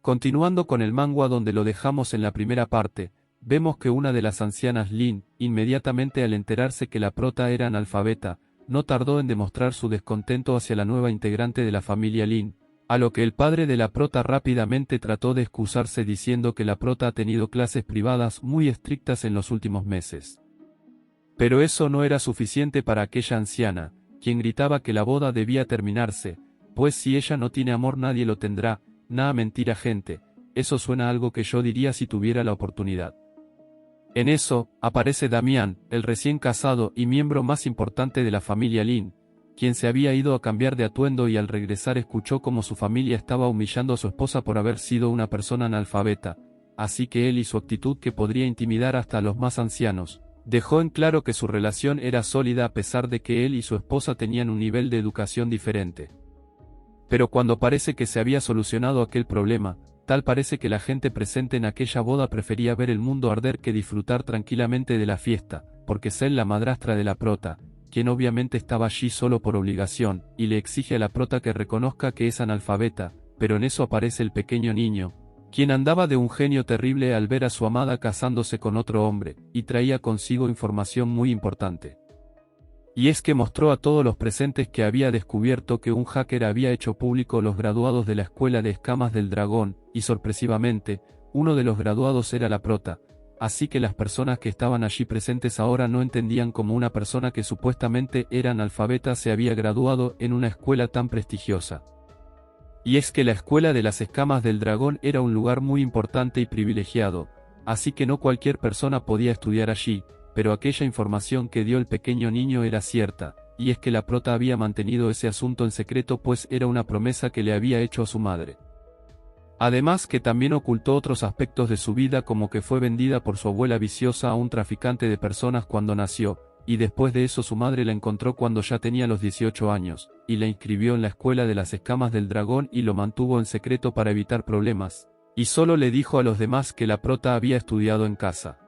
Continuando con el manga donde lo dejamos en la primera parte, vemos que una de las ancianas Lin, inmediatamente al enterarse que la prota era analfabeta, no tardó en demostrar su descontento hacia la nueva integrante de la familia Lin, a lo que el padre de la prota rápidamente trató de excusarse diciendo que la prota ha tenido clases privadas muy estrictas en los últimos meses. Pero eso no era suficiente para aquella anciana, quien gritaba que la boda debía terminarse, pues si ella no tiene amor nadie lo tendrá. Nada mentira gente, eso suena a algo que yo diría si tuviera la oportunidad. En eso, aparece Damián, el recién casado y miembro más importante de la familia Lin, quien se había ido a cambiar de atuendo y al regresar escuchó cómo su familia estaba humillando a su esposa por haber sido una persona analfabeta, así que él y su actitud que podría intimidar hasta a los más ancianos, dejó en claro que su relación era sólida a pesar de que él y su esposa tenían un nivel de educación diferente. Pero cuando parece que se había solucionado aquel problema, tal parece que la gente presente en aquella boda prefería ver el mundo arder que disfrutar tranquilamente de la fiesta, porque Cel, la madrastra de la prota, quien obviamente estaba allí solo por obligación, y le exige a la prota que reconozca que es analfabeta, pero en eso aparece el pequeño niño, quien andaba de un genio terrible al ver a su amada casándose con otro hombre, y traía consigo información muy importante. Y es que mostró a todos los presentes que había descubierto que un hacker había hecho público los graduados de la escuela de escamas del dragón, y sorpresivamente, uno de los graduados era la prota, así que las personas que estaban allí presentes ahora no entendían cómo una persona que supuestamente era analfabeta se había graduado en una escuela tan prestigiosa. Y es que la escuela de las escamas del dragón era un lugar muy importante y privilegiado, así que no cualquier persona podía estudiar allí. Pero aquella información que dio el pequeño niño era cierta, y es que la prota había mantenido ese asunto en secreto pues era una promesa que le había hecho a su madre. Además que también ocultó otros aspectos de su vida como que fue vendida por su abuela viciosa a un traficante de personas cuando nació, y después de eso su madre la encontró cuando ya tenía los 18 años, y la inscribió en la escuela de las escamas del dragón y lo mantuvo en secreto para evitar problemas, y solo le dijo a los demás que la prota había estudiado en casa.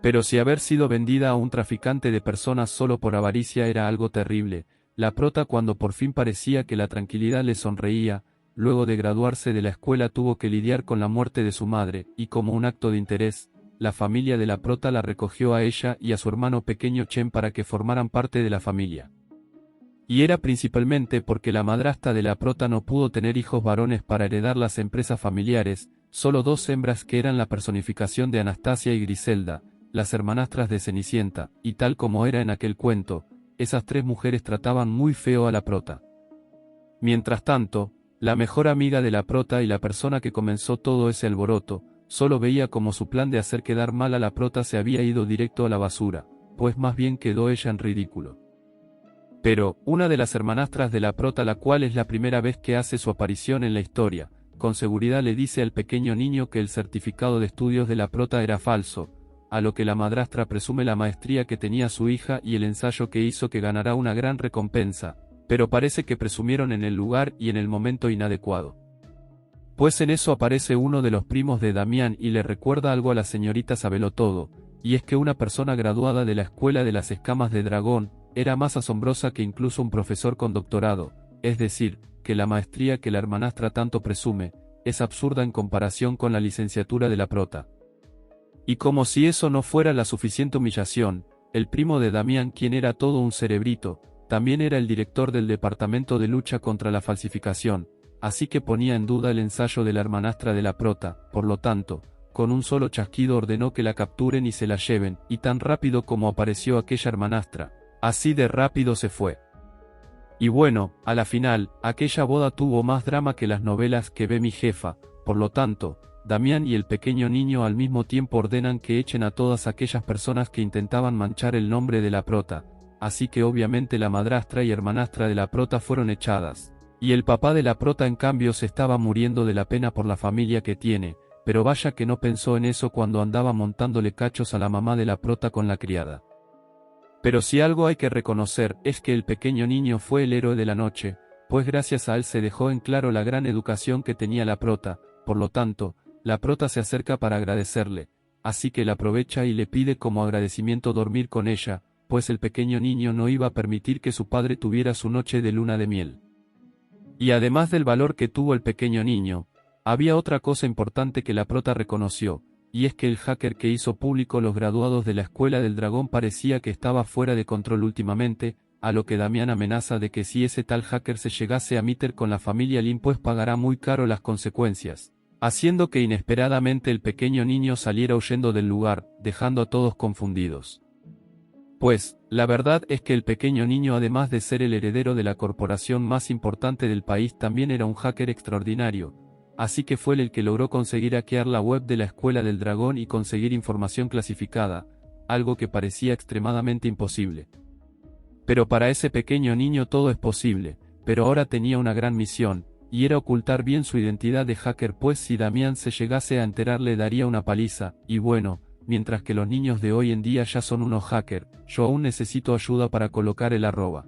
Pero si haber sido vendida a un traficante de personas solo por avaricia era algo terrible, la prota cuando por fin parecía que la tranquilidad le sonreía, luego de graduarse de la escuela tuvo que lidiar con la muerte de su madre, y como un acto de interés, la familia de la prota la recogió a ella y a su hermano pequeño Chen para que formaran parte de la familia. Y era principalmente porque la madrastra de la prota no pudo tener hijos varones para heredar las empresas familiares, solo dos hembras que eran la personificación de Anastasia y Griselda, las hermanastras de Cenicienta, y tal como era en aquel cuento, esas tres mujeres trataban muy feo a la prota. Mientras tanto, la mejor amiga de la prota y la persona que comenzó todo ese alboroto, solo veía como su plan de hacer quedar mal a la prota se había ido directo a la basura, pues más bien quedó ella en ridículo. Pero, una de las hermanastras de la prota, la cual es la primera vez que hace su aparición en la historia, con seguridad le dice al pequeño niño que el certificado de estudios de la prota era falso, a lo que la madrastra presume la maestría que tenía su hija y el ensayo que hizo que ganará una gran recompensa, pero parece que presumieron en el lugar y en el momento inadecuado. Pues en eso aparece uno de los primos de Damián y le recuerda algo a la señorita Sabelotodo, y es que una persona graduada de la escuela de las escamas de dragón, era más asombrosa que incluso un profesor con doctorado, es decir, que la maestría que la hermanastra tanto presume, es absurda en comparación con la licenciatura de la prota. Y como si eso no fuera la suficiente humillación, el primo de Damián, quien era todo un cerebrito, también era el director del departamento de lucha contra la falsificación, así que ponía en duda el ensayo de la hermanastra de la prota, por lo tanto, con un solo chasquido ordenó que la capturen y se la lleven, y tan rápido como apareció aquella hermanastra, así de rápido se fue. Y bueno, a la final, aquella boda tuvo más drama que las novelas que ve mi jefa, por lo tanto, Damián y el pequeño niño al mismo tiempo ordenan que echen a todas aquellas personas que intentaban manchar el nombre de la prota, así que obviamente la madrastra y hermanastra de la prota fueron echadas, y el papá de la prota en cambio se estaba muriendo de la pena por la familia que tiene, pero vaya que no pensó en eso cuando andaba montándole cachos a la mamá de la prota con la criada. Pero si algo hay que reconocer es que el pequeño niño fue el héroe de la noche, pues gracias a él se dejó en claro la gran educación que tenía la prota, por lo tanto, la prota se acerca para agradecerle, así que la aprovecha y le pide como agradecimiento dormir con ella, pues el pequeño niño no iba a permitir que su padre tuviera su noche de luna de miel. Y además del valor que tuvo el pequeño niño, Había otra cosa importante que la prota reconoció, y es que el hacker que hizo público los graduados de la Escuela del Dragón parecía que estaba fuera de control últimamente, a lo que Damián amenaza de que si ese tal hacker se llegase a meter con la familia Lin pues pagará muy caro las consecuencias, haciendo que inesperadamente el pequeño niño saliera huyendo del lugar, dejando a todos confundidos. Pues, la verdad es que el pequeño niño, además de ser el heredero de la corporación más importante del país, también era un hacker extraordinario, así que fue él el que logró conseguir hackear la web de la Escuela del Dragón y conseguir información clasificada, algo que parecía extremadamente imposible. Pero para ese pequeño niño todo es posible, pero ahora tenía una gran misión, y era ocultar bien su identidad de hacker, pues si Damián se llegase a enterar le daría una paliza, y bueno, mientras que los niños de hoy en día ya son unos hackers, yo aún necesito ayuda para colocar el arroba.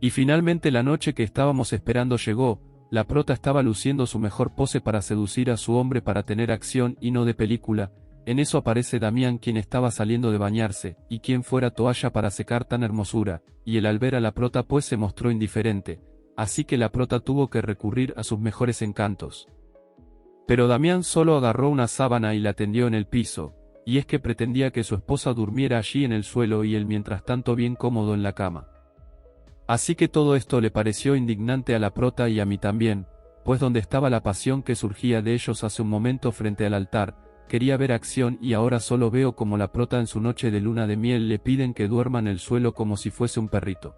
Y finalmente la noche que estábamos esperando llegó. La prota estaba luciendo su mejor pose para seducir a su hombre para tener acción y no de película. En eso aparece Damián, quien estaba saliendo de bañarse, y quien fuera toalla para secar tan hermosura, y él al ver a la prota pues se mostró indiferente, así que la prota tuvo que recurrir a sus mejores encantos. Pero Damián solo agarró una sábana y la tendió en el piso, y es que pretendía que su esposa durmiera allí en el suelo y él mientras tanto bien cómodo en la cama. Así que todo esto le pareció indignante a la prota y a mí también, pues donde estaba la pasión que surgía de ellos hace un momento frente al altar, quería ver acción y ahora solo veo como la prota en su noche de luna de miel le piden que duerma en el suelo como si fuese un perrito.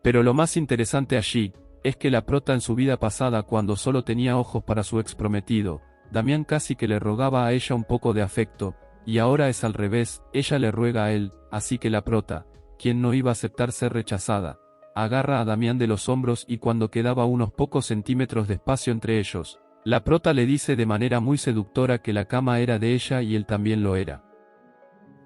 Pero lo más interesante allí, es que la prota en su vida pasada cuando solo tenía ojos para su ex prometido, Damián casi que le rogaba a ella un poco de afecto, y ahora es al revés, ella le ruega a él, así que la prota, quien no iba a aceptar ser rechazada, agarra a Damián de los hombros y cuando quedaba unos pocos centímetros de espacio entre ellos, la prota le dice de manera muy seductora que la cama era de ella y él también lo era.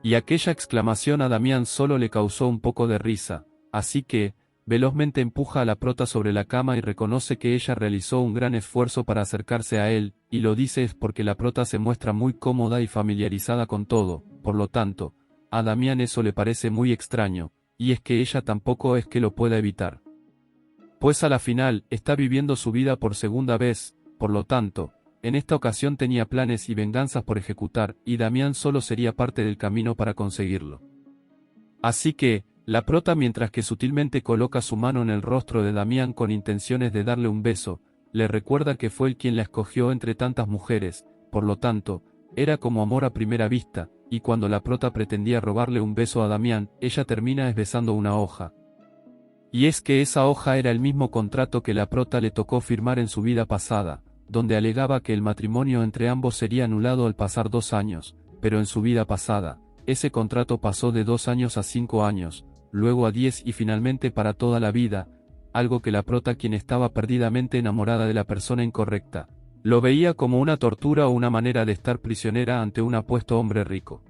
Y aquella exclamación a Damián solo le causó un poco de risa, así que, velozmente empuja a la prota sobre la cama y reconoce que ella realizó un gran esfuerzo para acercarse a él, y lo dice es porque la prota se muestra muy cómoda y familiarizada con todo, por lo tanto, a Damián eso le parece muy extraño, y es que ella tampoco es que lo pueda evitar. Pues a la final, está viviendo su vida por segunda vez, por lo tanto, en esta ocasión tenía planes y venganzas por ejecutar, y Damián solo sería parte del camino para conseguirlo. Así que, la prota mientras que sutilmente coloca su mano en el rostro de Damián con intenciones de darle un beso, le recuerda que fue él quien la escogió entre tantas mujeres, por lo tanto, era como amor a primera vista, y cuando la prota pretendía robarle un beso a Damián, ella termina besando una hoja. Y es que esa hoja era el mismo contrato que la prota le tocó firmar en su vida pasada, donde alegaba que el matrimonio entre ambos sería anulado al pasar 2 años, pero en su vida pasada, ese contrato pasó de 2 años a 5 años, luego a 10 y finalmente para toda la vida, algo que la prota, quien estaba perdidamente enamorada de la persona incorrecta, lo veía como una tortura o una manera de estar prisionera ante un apuesto hombre rico.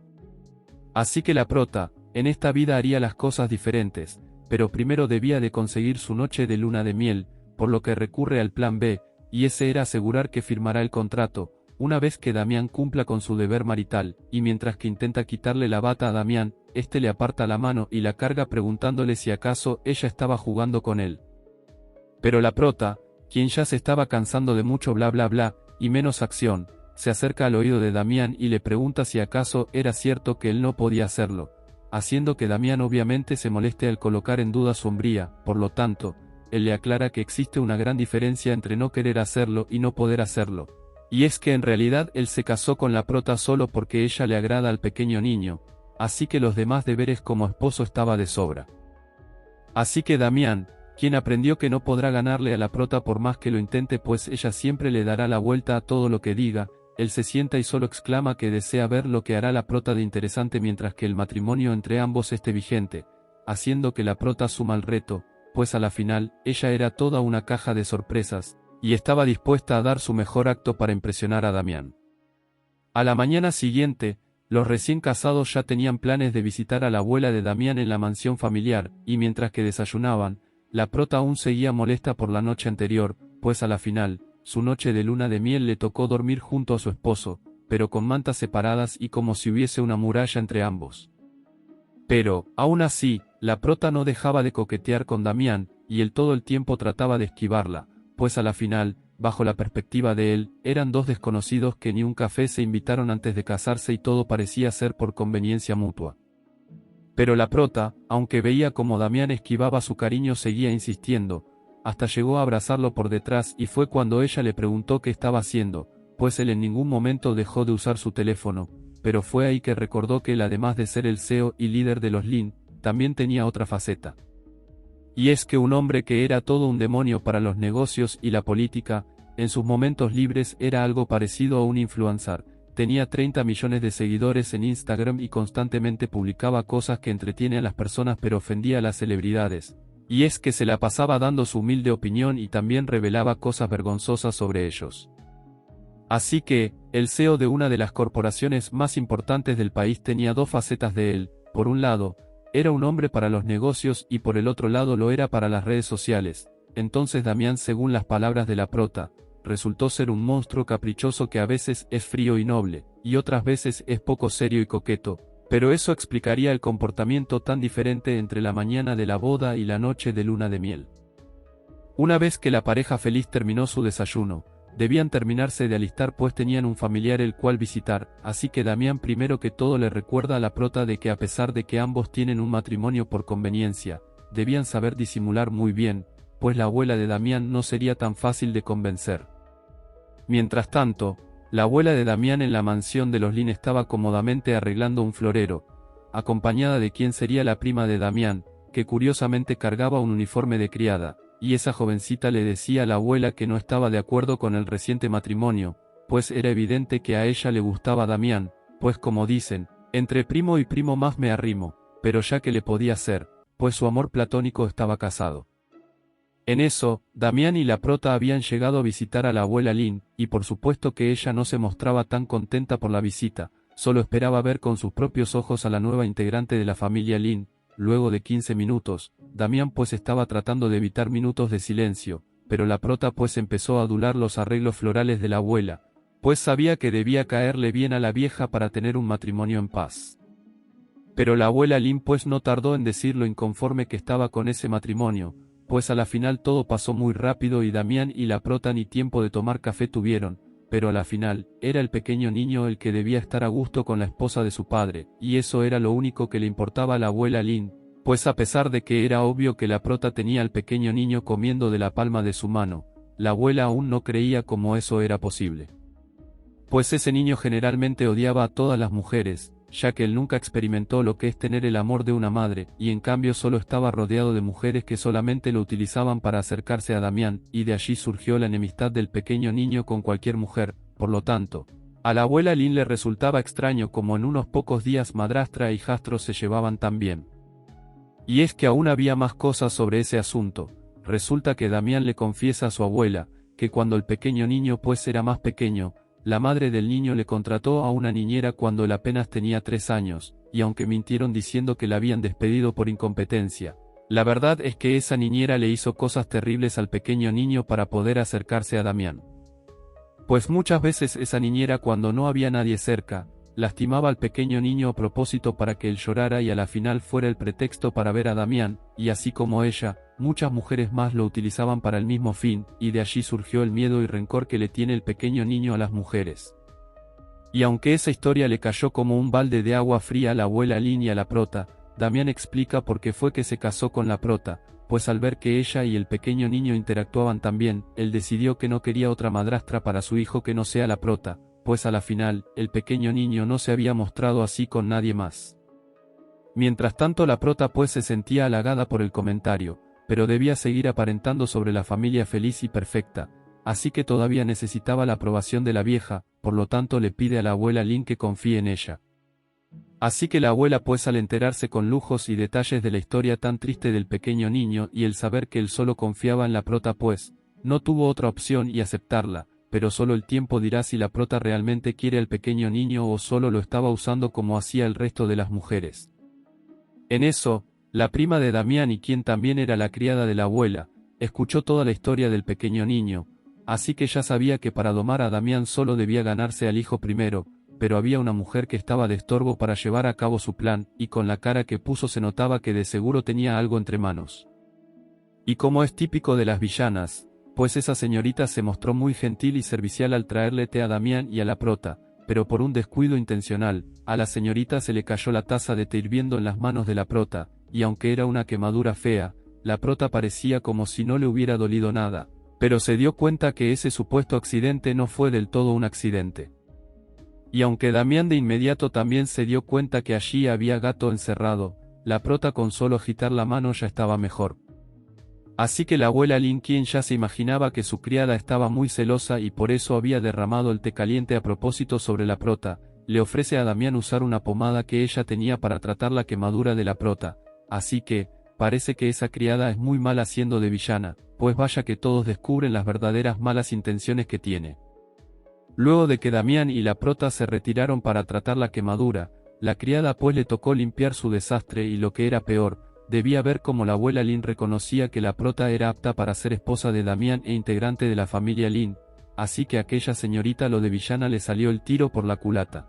Así que la prota, en esta vida haría las cosas diferentes, pero primero debía de conseguir su noche de luna de miel, por lo que recurre al plan B, y ese era asegurar que firmará el contrato, una vez que Damián cumpla con su deber marital, y mientras que intenta quitarle la bata a Damián, este le aparta la mano y la carga preguntándole si acaso ella estaba jugando con él. Pero la prota, quien ya se estaba cansando de mucho bla bla bla, y menos acción, se acerca al oído de Damián y le pregunta si acaso era cierto que él no podía hacerlo, haciendo que Damián obviamente se moleste al colocar en duda su hombría, por lo tanto, él le aclara que existe una gran diferencia entre no querer hacerlo y no poder hacerlo, y es que en realidad él se casó con la prota solo porque ella le agrada al pequeño niño, así que los demás deberes como esposo estaba de sobra. Así que Damián, quien aprendió que no podrá ganarle a la prota por más que lo intente pues ella siempre le dará la vuelta a todo lo que diga, él se sienta y solo exclama que desea ver lo que hará la prota de interesante mientras que el matrimonio entre ambos esté vigente, haciendo que la prota asuma el reto, pues a la final, ella era toda una caja de sorpresas, y estaba dispuesta a dar su mejor acto para impresionar a Damián. A la mañana siguiente, los recién casados ya tenían planes de visitar a la abuela de Damián en la mansión familiar, y mientras que desayunaban, la prota aún seguía molesta por la noche anterior, pues a la final, su noche de luna de miel le tocó dormir junto a su esposo, pero con mantas separadas y como si hubiese una muralla entre ambos. Pero, aún así, la prota no dejaba de coquetear con Damián, y él todo el tiempo trataba de esquivarla, pues a la final, bajo la perspectiva de él, eran dos desconocidos que ni un café se invitaron antes de casarse y todo parecía ser por conveniencia mutua. Pero la prota, aunque veía como Damián esquivaba su cariño, seguía insistiendo, hasta llegó a abrazarlo por detrás y fue cuando ella le preguntó qué estaba haciendo, pues él en ningún momento dejó de usar su teléfono, pero fue ahí que recordó que él, además de ser el CEO y líder de los Lin, también tenía otra faceta. Y es que un hombre que era todo un demonio para los negocios y la política, en sus momentos libres era algo parecido a un influencer. Tenía 30 millones de seguidores en Instagram y constantemente publicaba cosas que entretienen a las personas pero ofendía a las celebridades. Y es que se la pasaba dando su humilde opinión y también revelaba cosas vergonzosas sobre ellos. Así que, el CEO de una de las corporaciones más importantes del país tenía dos facetas de él. Por un lado, era un hombre para los negocios y por el otro lado lo era para las redes sociales. Entonces Damián, según las palabras de la prota, resultó ser un monstruo caprichoso que a veces es frío y noble, y otras veces es poco serio y coqueto, pero eso explicaría el comportamiento tan diferente entre la mañana de la boda y la noche de luna de miel. Una vez que la pareja feliz terminó su desayuno, debían terminarse de alistar pues tenían un familiar el cual visitar, así que Damián primero que todo le recuerda a la prota de que a pesar de que ambos tienen un matrimonio por conveniencia, debían saber disimular muy bien, pues la abuela de Damián no sería tan fácil de convencer. Mientras tanto, la abuela de Damián en la mansión de los Lin estaba cómodamente arreglando un florero, acompañada de quien sería la prima de Damián, que curiosamente cargaba un uniforme de criada, y esa jovencita le decía a la abuela que no estaba de acuerdo con el reciente matrimonio, pues era evidente que a ella le gustaba Damián, pues como dicen, entre primo y primo más me arrimo, pero ya que le podía hacer, pues su amor platónico estaba casado. En eso, Damián y la prota habían llegado a visitar a la abuela Lin, y por supuesto que ella no se mostraba tan contenta por la visita, solo esperaba ver con sus propios ojos a la nueva integrante de la familia Lin. Luego de 15 minutos, Damián pues estaba tratando de evitar minutos de silencio, pero la prota pues empezó a adular los arreglos florales de la abuela, pues sabía que debía caerle bien a la vieja para tener un matrimonio en paz. Pero la abuela Lin pues no tardó en decir lo inconforme que estaba con ese matrimonio, pues a la final todo pasó muy rápido y Damián y la prota ni tiempo de tomar café tuvieron, pero a la final, era el pequeño niño el que debía estar a gusto con la esposa de su padre, y eso era lo único que le importaba a la abuela Lin, pues a pesar de que era obvio que la prota tenía al pequeño niño comiendo de la palma de su mano, la abuela aún no creía cómo eso era posible. Pues ese niño generalmente odiaba a todas las mujeres, ya que él nunca experimentó lo que es tener el amor de una madre, y en cambio solo estaba rodeado de mujeres que solamente lo utilizaban para acercarse a Damián, y de allí surgió la enemistad del pequeño niño con cualquier mujer. Por lo tanto, a la abuela Lin le resultaba extraño como en unos pocos días madrastra e hijastro se llevaban tan bien. Y es que aún había más cosas sobre ese asunto. Resulta que Damián le confiesa a su abuela, que cuando el pequeño niño pues era más pequeño, la madre del niño le contrató a una niñera cuando él apenas tenía 3 años, y aunque mintieron diciendo que la habían despedido por incompetencia, la verdad es que esa niñera le hizo cosas terribles al pequeño niño para poder acercarse a Damián. Pues muchas veces esa niñera, cuando no había nadie cerca, lastimaba al pequeño niño a propósito para que él llorara y a la final fuera el pretexto para ver a Damián, y así como ella, muchas mujeres más lo utilizaban para el mismo fin, y de allí surgió el miedo y rencor que le tiene el pequeño niño a las mujeres. Y aunque esa historia le cayó como un balde de agua fría a la abuela Lin y a la prota, Damián explica por qué fue que se casó con la prota, pues al ver que ella y el pequeño niño interactuaban tan bien, él decidió que no quería otra madrastra para su hijo que no sea la prota, pues a la final, el pequeño niño no se había mostrado así con nadie más. Mientras tanto la prota pues se sentía halagada por el comentario, pero debía seguir aparentando sobre la familia feliz y perfecta, así que todavía necesitaba la aprobación de la vieja, por lo tanto le pide a la abuela Lin que confíe en ella. Así que la abuela pues al enterarse con lujos y detalles de la historia tan triste del pequeño niño y el saber que él solo confiaba en la prota pues, no tuvo otra opción y aceptarla, pero solo el tiempo dirá si la prota realmente quiere al pequeño niño o solo lo estaba usando como hacía el resto de las mujeres. En eso, la prima de Damián y quien también era la criada de la abuela, escuchó toda la historia del pequeño niño, así que ya sabía que para domar a Damián solo debía ganarse al hijo primero, pero había una mujer que estaba de estorbo para llevar a cabo su plan, y con la cara que puso se notaba que de seguro tenía algo entre manos. Y como es típico de las villanas, pues esa señorita se mostró muy gentil y servicial al traerle té a Damián y a la prota, pero por un descuido intencional, a la señorita se le cayó la taza de té hirviendo en las manos de la prota, y aunque era una quemadura fea, la prota parecía como si no le hubiera dolido nada, pero se dio cuenta que ese supuesto accidente no fue del todo un accidente. Y aunque Damián de inmediato también se dio cuenta que allí había gato encerrado, la prota con solo agitar la mano ya estaba mejor. Así que la abuela Lin, quien ya se imaginaba que su criada estaba muy celosa y por eso había derramado el té caliente a propósito sobre la prota, le ofrece a Damián usar una pomada que ella tenía para tratar la quemadura de la prota, así que, parece que esa criada es muy mala haciendo de villana, pues vaya que todos descubren las verdaderas malas intenciones que tiene. Luego de que Damián y la prota se retiraron para tratar la quemadura, la criada pues le tocó limpiar su desastre y lo que era peor, debía ver cómo la abuela Lin reconocía que la prota era apta para ser esposa de Damián e integrante de la familia Lin, así que a aquella señorita lo de villana le salió el tiro por la culata.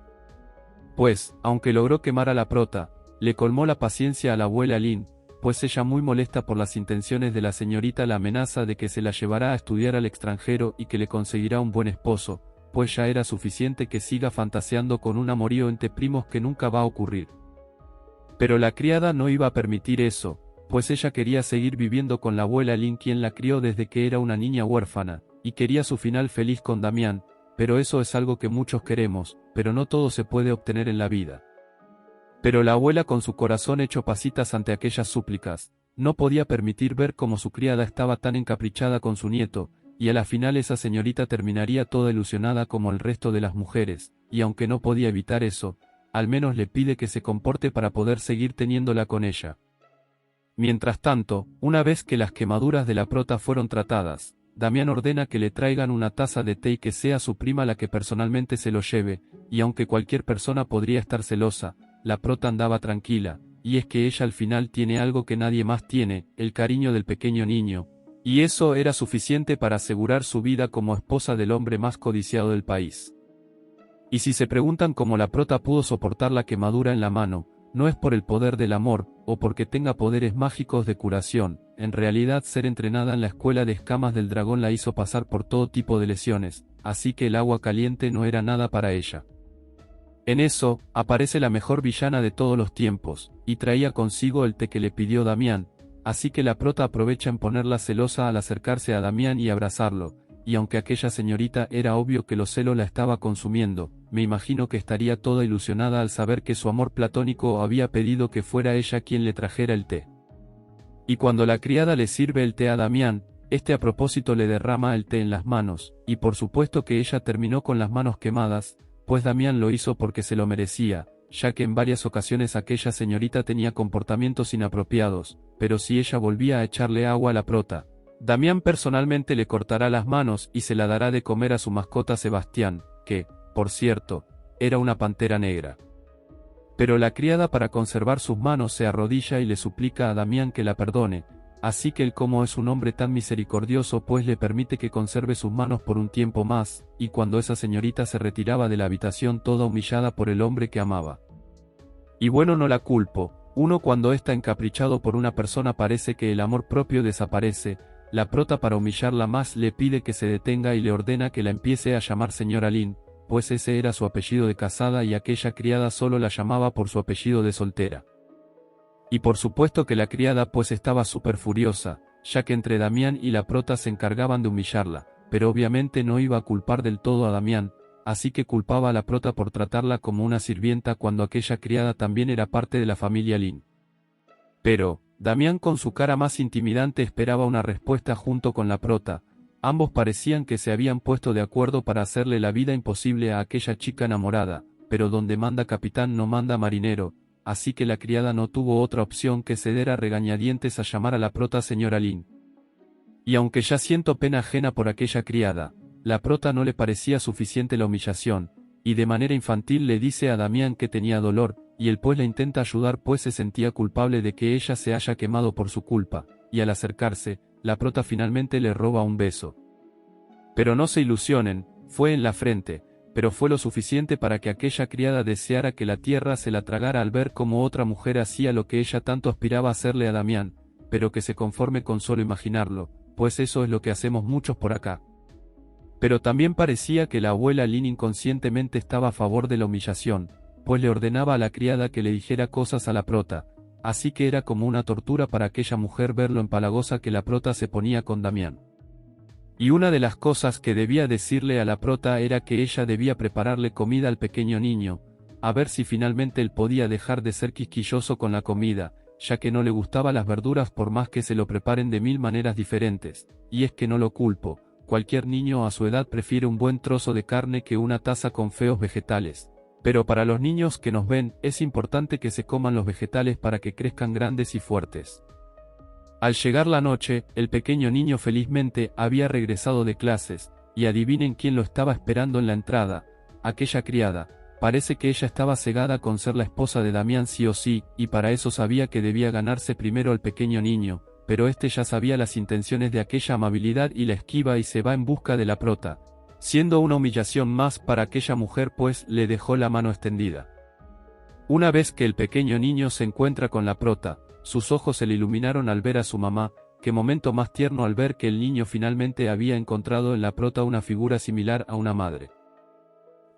Pues, aunque logró quemar a la prota, le colmó la paciencia a la abuela Lin, pues ella muy molesta por las intenciones de la señorita la amenaza de que se la llevará a estudiar al extranjero y que le conseguirá un buen esposo, pues ya era suficiente que siga fantaseando con un amorío entre primos que nunca va a ocurrir. Pero la criada no iba a permitir eso, pues ella quería seguir viviendo con la abuela Lin, quien la crió desde que era una niña huérfana, y quería su final feliz con Damián, pero eso es algo que muchos queremos, pero no todo se puede obtener en la vida. Pero la abuela, con su corazón hecho pasitas ante aquellas súplicas, no podía permitir ver cómo su criada estaba tan encaprichada con su nieto, y a la final esa señorita terminaría toda ilusionada como el resto de las mujeres, y aunque no podía evitar eso, al menos le pide que se comporte para poder seguir teniéndola con ella. Mientras tanto, una vez que las quemaduras de la prota fueron tratadas, Damián ordena que le traigan una taza de té y que sea su prima la que personalmente se lo lleve, y aunque cualquier persona podría estar celosa, la prota andaba tranquila, y es que ella al final tiene algo que nadie más tiene, el cariño del pequeño niño, y eso era suficiente para asegurar su vida como esposa del hombre más codiciado del país. Y si se preguntan cómo la prota pudo soportar la quemadura en la mano, no es por el poder del amor, o porque tenga poderes mágicos de curación, en realidad ser entrenada en la escuela de escamas del dragón la hizo pasar por todo tipo de lesiones, así que el agua caliente no era nada para ella. En eso, aparece la mejor villana de todos los tiempos, y traía consigo el té que le pidió Damián, así que la prota aprovecha en ponerla celosa al acercarse a Damián y abrazarlo, y aunque aquella señorita era obvio que los celos la estaba consumiendo, me imagino que estaría toda ilusionada al saber que su amor platónico había pedido que fuera ella quien le trajera el té. Y cuando la criada le sirve el té a Damián, este a propósito le derrama el té en las manos, y por supuesto que ella terminó con las manos quemadas, pues Damián lo hizo porque se lo merecía, ya que en varias ocasiones aquella señorita tenía comportamientos inapropiados, pero si ella volvía a echarle agua a la prota, Damián personalmente le cortará las manos y se la dará de comer a su mascota Sebastián, que, por cierto, era una pantera negra. Pero la criada, para conservar sus manos, se arrodilla y le suplica a Damián que la perdone, así que él, como es un hombre tan misericordioso, pues le permite que conserve sus manos por un tiempo más, y cuando esa señorita se retiraba de la habitación toda humillada por el hombre que amaba. Y bueno, no la culpo, uno cuando está encaprichado por una persona parece que el amor propio desaparece. La prota, para humillarla más, le pide que se detenga y le ordena que la empiece a llamar señora Lin, pues ese era su apellido de casada y aquella criada solo la llamaba por su apellido de soltera. Y por supuesto que la criada pues estaba súper furiosa, ya que entre Damián y la prota se encargaban de humillarla, pero obviamente no iba a culpar del todo a Damián, así que culpaba a la prota por tratarla como una sirvienta cuando aquella criada también era parte de la familia Lin. Pero Damián, con su cara más intimidante, esperaba una respuesta junto con la prota. Ambos parecían que se habían puesto de acuerdo para hacerle la vida imposible a aquella chica enamorada, pero donde manda capitán no manda marinero, así que la criada no tuvo otra opción que ceder a regañadientes a llamar a la prota señora Lin. Y aunque ya siento pena ajena por aquella criada, la prota no le parecía suficiente la humillación, y de manera infantil le dice a Damián que tenía dolor, y él pues la intenta ayudar pues se sentía culpable de que ella se haya quemado por su culpa, y al acercarse, la prota finalmente le roba un beso. Pero no se ilusionen, fue en la frente, pero fue lo suficiente para que aquella criada deseara que la tierra se la tragara al ver cómo otra mujer hacía lo que ella tanto aspiraba a hacerle a Damián, pero que se conforme con solo imaginarlo, pues eso es lo que hacemos muchos por acá. Pero también parecía que la abuela Lin inconscientemente estaba a favor de la humillación, pues le ordenaba a la criada que le dijera cosas a la prota, así que era como una tortura para aquella mujer ver lo empalagosa que la prota se ponía con Damián. Y una de las cosas que debía decirle a la prota era que ella debía prepararle comida al pequeño niño, a ver si finalmente él podía dejar de ser quisquilloso con la comida, ya que no le gustaban las verduras por más que se lo preparen de 1000 maneras diferentes, y es que no lo culpo, cualquier niño a su edad prefiere un buen trozo de carne que una taza con feos vegetales. Pero para los niños que nos ven, es importante que se coman los vegetales para que crezcan grandes y fuertes. Al llegar la noche, el pequeño niño felizmente había regresado de clases, y adivinen quién lo estaba esperando en la entrada, aquella criada. Parece que ella estaba cegada con ser la esposa de Damián sí o sí, y para eso sabía que debía ganarse primero al pequeño niño, pero este ya sabía las intenciones de aquella amabilidad y la esquiva y se va en busca de la prota, siendo una humillación más para aquella mujer pues le dejó la mano extendida. Una vez que el pequeño niño se encuentra con la prota, sus ojos se le iluminaron al ver a su mamá, qué momento más tierno al ver que el niño finalmente había encontrado en la prota una figura similar a una madre.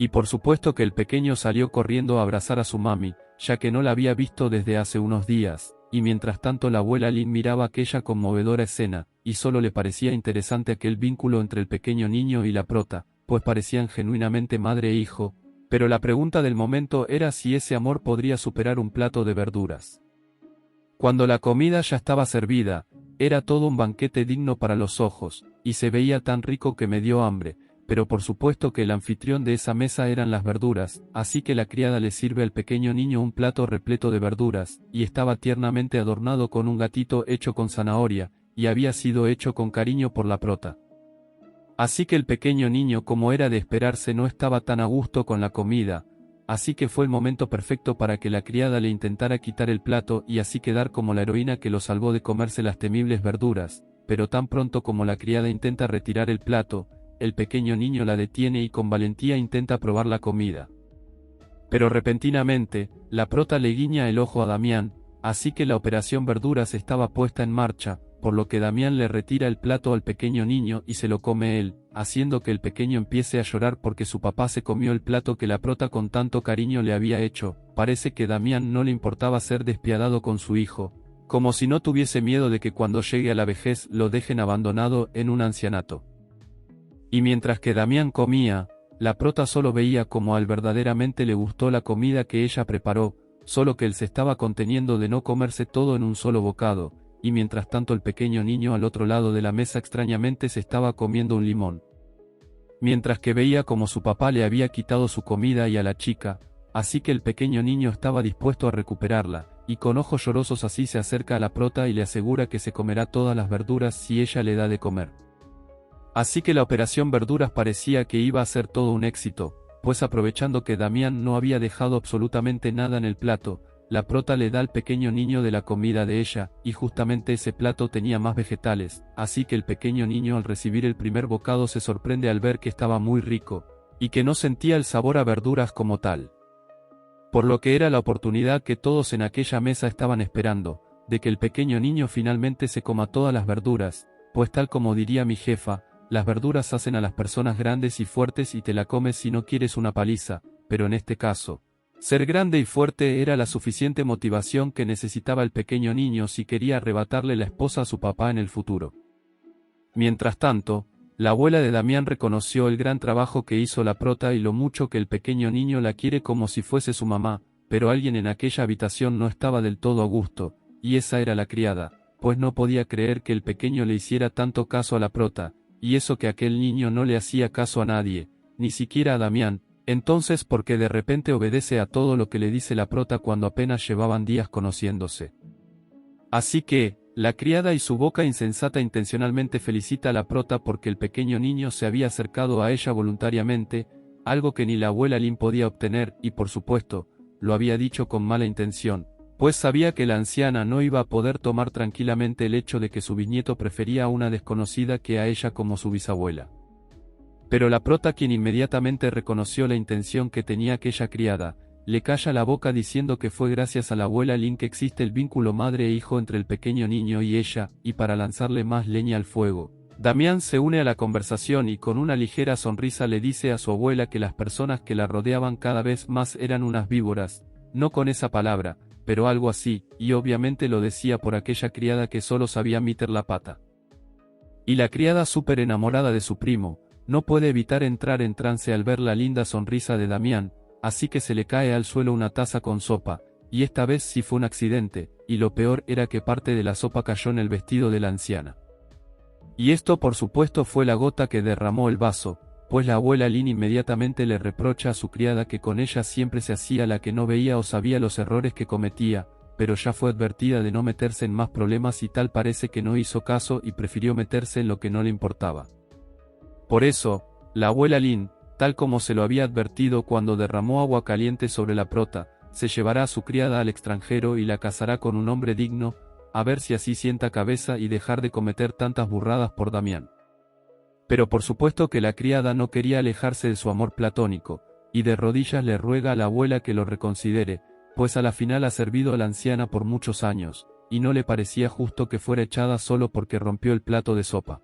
Y por supuesto que el pequeño salió corriendo a abrazar a su mami, ya que no la había visto desde hace unos días, y mientras tanto la abuela Lin miraba aquella conmovedora escena, y solo le parecía interesante aquel vínculo entre el pequeño niño y la prota, pues parecían genuinamente madre e hijo, pero la pregunta del momento era si ese amor podría superar un plato de verduras. Cuando la comida ya estaba servida, era todo un banquete digno para los ojos, y se veía tan rico que me dio hambre, pero por supuesto que el anfitrión de esa mesa eran las verduras, así que la criada le sirve al pequeño niño un plato repleto de verduras, y estaba tiernamente adornado con un gatito hecho con zanahoria, y había sido hecho con cariño por la prota. Así que el pequeño niño, como era de esperarse, no estaba tan a gusto con la comida, así que fue el momento perfecto para que la criada le intentara quitar el plato y así quedar como la heroína que lo salvó de comerse las temibles verduras, pero tan pronto como la criada intenta retirar el plato, el pequeño niño la detiene y con valentía intenta probar la comida. Pero repentinamente, la prota le guiña el ojo a Damián, así que la operación verduras estaba puesta en marcha, por lo que Damián le retira el plato al pequeño niño y se lo come él, haciendo que el pequeño empiece a llorar porque su papá se comió el plato que la prota con tanto cariño le había hecho. Parece que Damián no le importaba ser despiadado con su hijo, como si no tuviese miedo de que cuando llegue a la vejez lo dejen abandonado en un ancianato. Y mientras que Damián comía, la prota solo veía como a él verdaderamente le gustó la comida que ella preparó, solo que él se estaba conteniendo de no comerse todo en un solo bocado, y mientras tanto el pequeño niño al otro lado de la mesa extrañamente se estaba comiendo un limón. Mientras que veía como su papá le había quitado su comida y a la chica, así que el pequeño niño estaba dispuesto a recuperarla, y con ojos llorosos así se acerca a la prota y le asegura que se comerá todas las verduras si ella le da de comer. Así que la operación verduras parecía que iba a ser todo un éxito, pues aprovechando que Damián no había dejado absolutamente nada en el plato, la prota le da al pequeño niño de la comida de ella, y justamente ese plato tenía más vegetales, así que el pequeño niño al recibir el primer bocado se sorprende al ver que estaba muy rico, y que no sentía el sabor a verduras como tal. Por lo que era la oportunidad que todos en aquella mesa estaban esperando, de que el pequeño niño finalmente se coma todas las verduras, pues tal como diría mi jefa, las verduras hacen a las personas grandes y fuertes y te la comes si no quieres una paliza, pero en este caso, ser grande y fuerte era la suficiente motivación que necesitaba el pequeño niño si quería arrebatarle la esposa a su papá en el futuro. Mientras tanto, la abuela de Damián reconoció el gran trabajo que hizo la prota y lo mucho que el pequeño niño la quiere como si fuese su mamá, pero alguien en aquella habitación no estaba del todo a gusto, y esa era la criada, pues no podía creer que el pequeño le hiciera tanto caso a la prota, y eso que aquel niño no le hacía caso a nadie, ni siquiera a Damián. Entonces, ¿por qué de repente obedece a todo lo que le dice la prota cuando apenas llevaban días conociéndose? Así que, la criada y su boca insensata intencionalmente felicita a la prota porque el pequeño niño se había acercado a ella voluntariamente, algo que ni la abuela Lin podía obtener, y por supuesto, lo había dicho con mala intención, pues sabía que la anciana no iba a poder tomar tranquilamente el hecho de que su bisnieto prefería a una desconocida que a ella como su bisabuela. Pero la prota, quien inmediatamente reconoció la intención que tenía aquella criada, le calla la boca diciendo que fue gracias a la abuela Lin que existe el vínculo madre e hijo entre el pequeño niño y ella, y para lanzarle más leña al fuego, Damián se une a la conversación y con una ligera sonrisa le dice a su abuela que las personas que la rodeaban cada vez más eran unas víboras, no con esa palabra, pero algo así, y obviamente lo decía por aquella criada que solo sabía meter la pata. Y la criada súper enamorada de su primo, no puede evitar entrar en trance al ver la linda sonrisa de Damián, así que se le cae al suelo una taza con sopa, y esta vez sí fue un accidente, y lo peor era que parte de la sopa cayó en el vestido de la anciana. Y esto por supuesto fue la gota que derramó el vaso, pues la abuela Lin inmediatamente le reprocha a su criada que con ella siempre se hacía la que no veía o sabía los errores que cometía, pero ya fue advertida de no meterse en más problemas y tal parece que no hizo caso y prefirió meterse en lo que no le importaba. Por eso, la abuela Lin, tal como se lo había advertido cuando derramó agua caliente sobre la prota, se llevará a su criada al extranjero y la casará con un hombre digno, a ver si así sienta cabeza y dejar de cometer tantas burradas por Damián. Pero por supuesto que la criada no quería alejarse de su amor platónico, y de rodillas le ruega a la abuela que lo reconsidere, pues a la final ha servido a la anciana por muchos años, y no le parecía justo que fuera echada solo porque rompió el plato de sopa.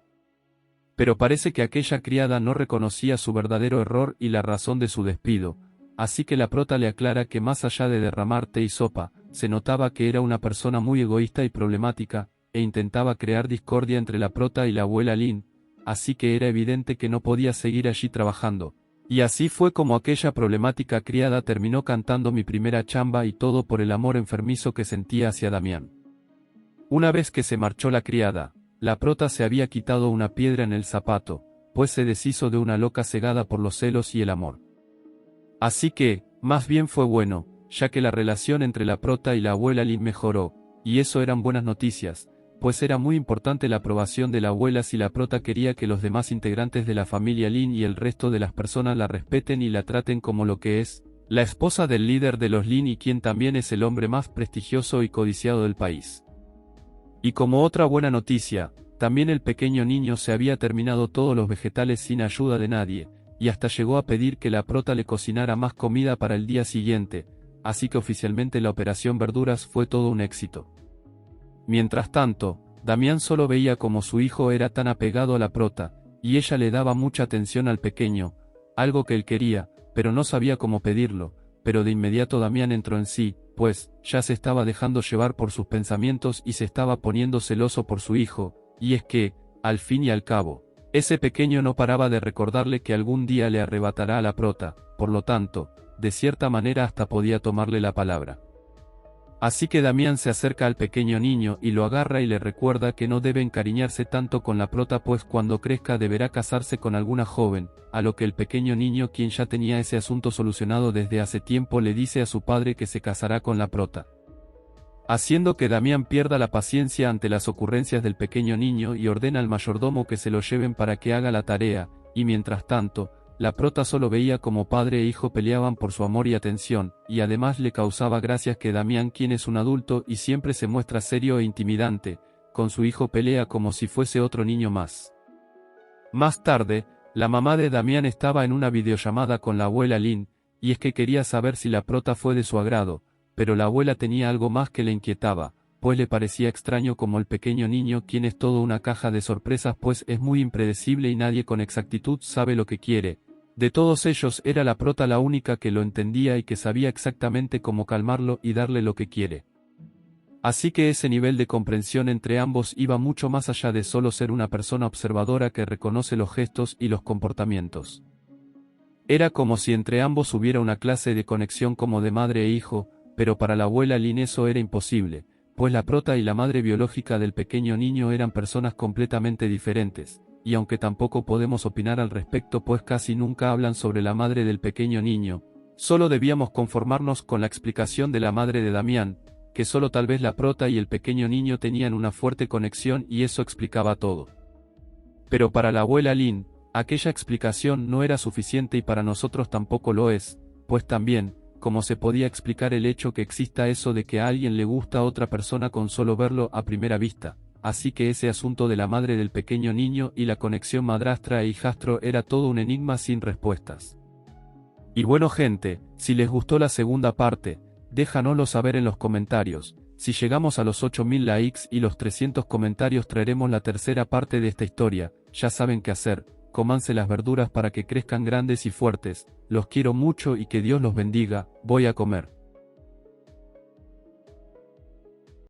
Pero parece que aquella criada no reconocía su verdadero error y la razón de su despido, así que la prota le aclara que más allá de derramar té y sopa, se notaba que era una persona muy egoísta y problemática, e intentaba crear discordia entre la prota y la abuela Lin, así que era evidente que no podía seguir allí trabajando. Y así fue como aquella problemática criada terminó cantando Mi primera chamba y todo por el amor enfermizo que sentía hacia Damián. Una vez que se marchó la criada, la prota se había quitado una piedra en el zapato, pues se deshizo de una loca cegada por los celos y el amor. Así que, más bien fue bueno, ya que la relación entre la prota y la abuela Lin mejoró, y eso eran buenas noticias, pues era muy importante la aprobación de la abuela si la prota quería que los demás integrantes de la familia Lin y el resto de las personas la respeten y la traten como lo que es, la esposa del líder de los Lin y quien también es el hombre más prestigioso y codiciado del país. Y como otra buena noticia, también el pequeño niño se había terminado todos los vegetales sin ayuda de nadie, y hasta llegó a pedir que la prota le cocinara más comida para el día siguiente, así que oficialmente la operación verduras fue todo un éxito. Mientras tanto, Damián solo veía como su hijo era tan apegado a la prota, y ella le daba mucha atención al pequeño, algo que él quería, pero no sabía cómo pedirlo, pero de inmediato Damián entró en sí, pues, ya se estaba dejando llevar por sus pensamientos y se estaba poniendo celoso por su hijo, y es que, al fin y al cabo, ese pequeño no paraba de recordarle que algún día le arrebatará a la prota, por lo tanto, de cierta manera hasta podía tomarle la palabra. Así que Damián se acerca al pequeño niño y lo agarra y le recuerda que no debe encariñarse tanto con la prota pues cuando crezca deberá casarse con alguna joven, a lo que el pequeño niño quien ya tenía ese asunto solucionado desde hace tiempo le dice a su padre que se casará con la prota. Haciendo que Damián pierda la paciencia ante las ocurrencias del pequeño niño y ordena al mayordomo que se lo lleven para que haga la tarea, y mientras tanto, la prota solo veía como padre e hijo peleaban por su amor y atención, y además le causaba gracias que Damián quien es un adulto y siempre se muestra serio e intimidante, con su hijo pelea como si fuese otro niño más. Más tarde, la mamá de Damián estaba en una videollamada con la abuela Lin, y es que quería saber si la prota fue de su agrado, pero la abuela tenía algo más que le inquietaba, pues le parecía extraño como el pequeño niño quien es todo una caja de sorpresas pues es muy impredecible y nadie con exactitud sabe lo que quiere. De todos ellos era la prota la única que lo entendía y que sabía exactamente cómo calmarlo y darle lo que quiere. Así que ese nivel de comprensión entre ambos iba mucho más allá de solo ser una persona observadora que reconoce los gestos y los comportamientos. Era como si entre ambos hubiera una clase de conexión como de madre e hijo, pero para la abuela Lin eso era imposible, pues la prota y la madre biológica del pequeño niño eran personas completamente diferentes. Y aunque tampoco podemos opinar al respecto pues casi nunca hablan sobre la madre del pequeño niño, solo debíamos conformarnos con la explicación de la madre de Damián, que solo tal vez la prota y el pequeño niño tenían una fuerte conexión y eso explicaba todo. Pero para la abuela Lin, aquella explicación no era suficiente y para nosotros tampoco lo es, pues también, ¿cómo se podía explicar el hecho que exista eso de que a alguien le gusta a otra persona con solo verlo a primera vista? Así que ese asunto de la madre del pequeño niño y la conexión madrastra e hijastro era todo un enigma sin respuestas. Y bueno gente, si les gustó la segunda parte, déjanoslo saber en los comentarios. Si llegamos a los 8000 likes y los 300 comentarios traeremos la tercera parte de esta historia. Ya saben qué hacer, cómanse las verduras para que crezcan grandes y fuertes. Los quiero mucho y que Dios los bendiga. Voy a comer.